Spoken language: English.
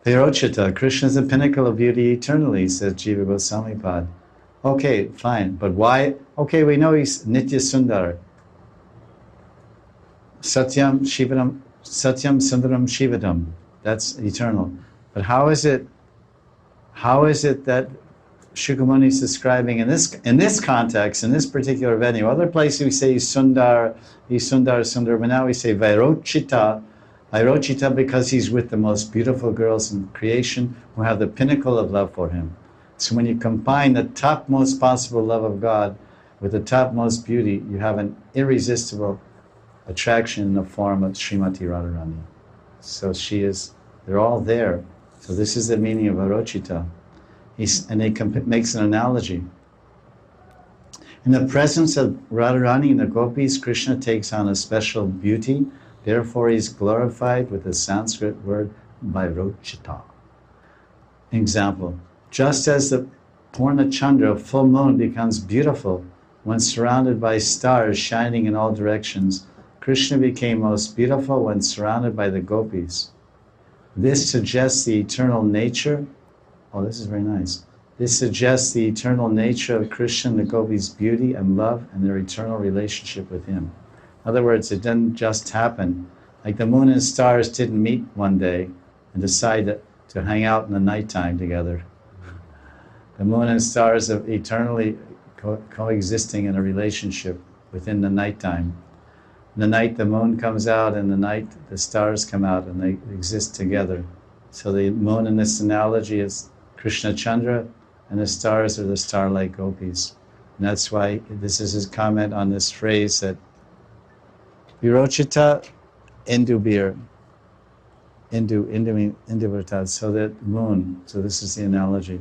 Vairochita, Krishna is the pinnacle of beauty eternally, says Jiva Goswami Pad. Okay, fine, but why? Okay, we know he's Nitya Sundar. Satyam Sundaram Shivadam. That's eternal. But how is it that Shukamuni is describing in this context, in this particular venue? Other places we say he's Sundar, but now we say Vairochita because he's with the most beautiful girls in creation who have the pinnacle of love for him. So when you combine the topmost possible love of God with the topmost beauty, you have an irresistible attraction in the form of Srimati Radharani. So they're all there. So this is the meaning of Vairochita. And he makes an analogy. In the presence of Radharani and the gopis, Krishna takes on a special beauty. Therefore, he is glorified with the Sanskrit word Vairochita. Example, just as the Purna Chandra, full moon, becomes beautiful when surrounded by stars shining in all directions, Krishna became most beautiful when surrounded by the gopis. This suggests the eternal nature. Oh, this is very nice. This suggests the eternal nature of Krishna and the gopis' beauty and love and their eternal relationship with him. In other words, it didn't just happen. Like the moon and stars didn't meet one day and decide to hang out in the nighttime together. The moon and stars are eternally coexisting in a relationship within the nighttime. In the night the moon comes out, and the night the stars come out, and they exist together. So the moon in this analogy is Krishna Chandra, and the stars are the star-like gopis. And that's why this is his comment on this phrase that Virochita Indubir. Indu Virtat, so that moon. So this is the analogy.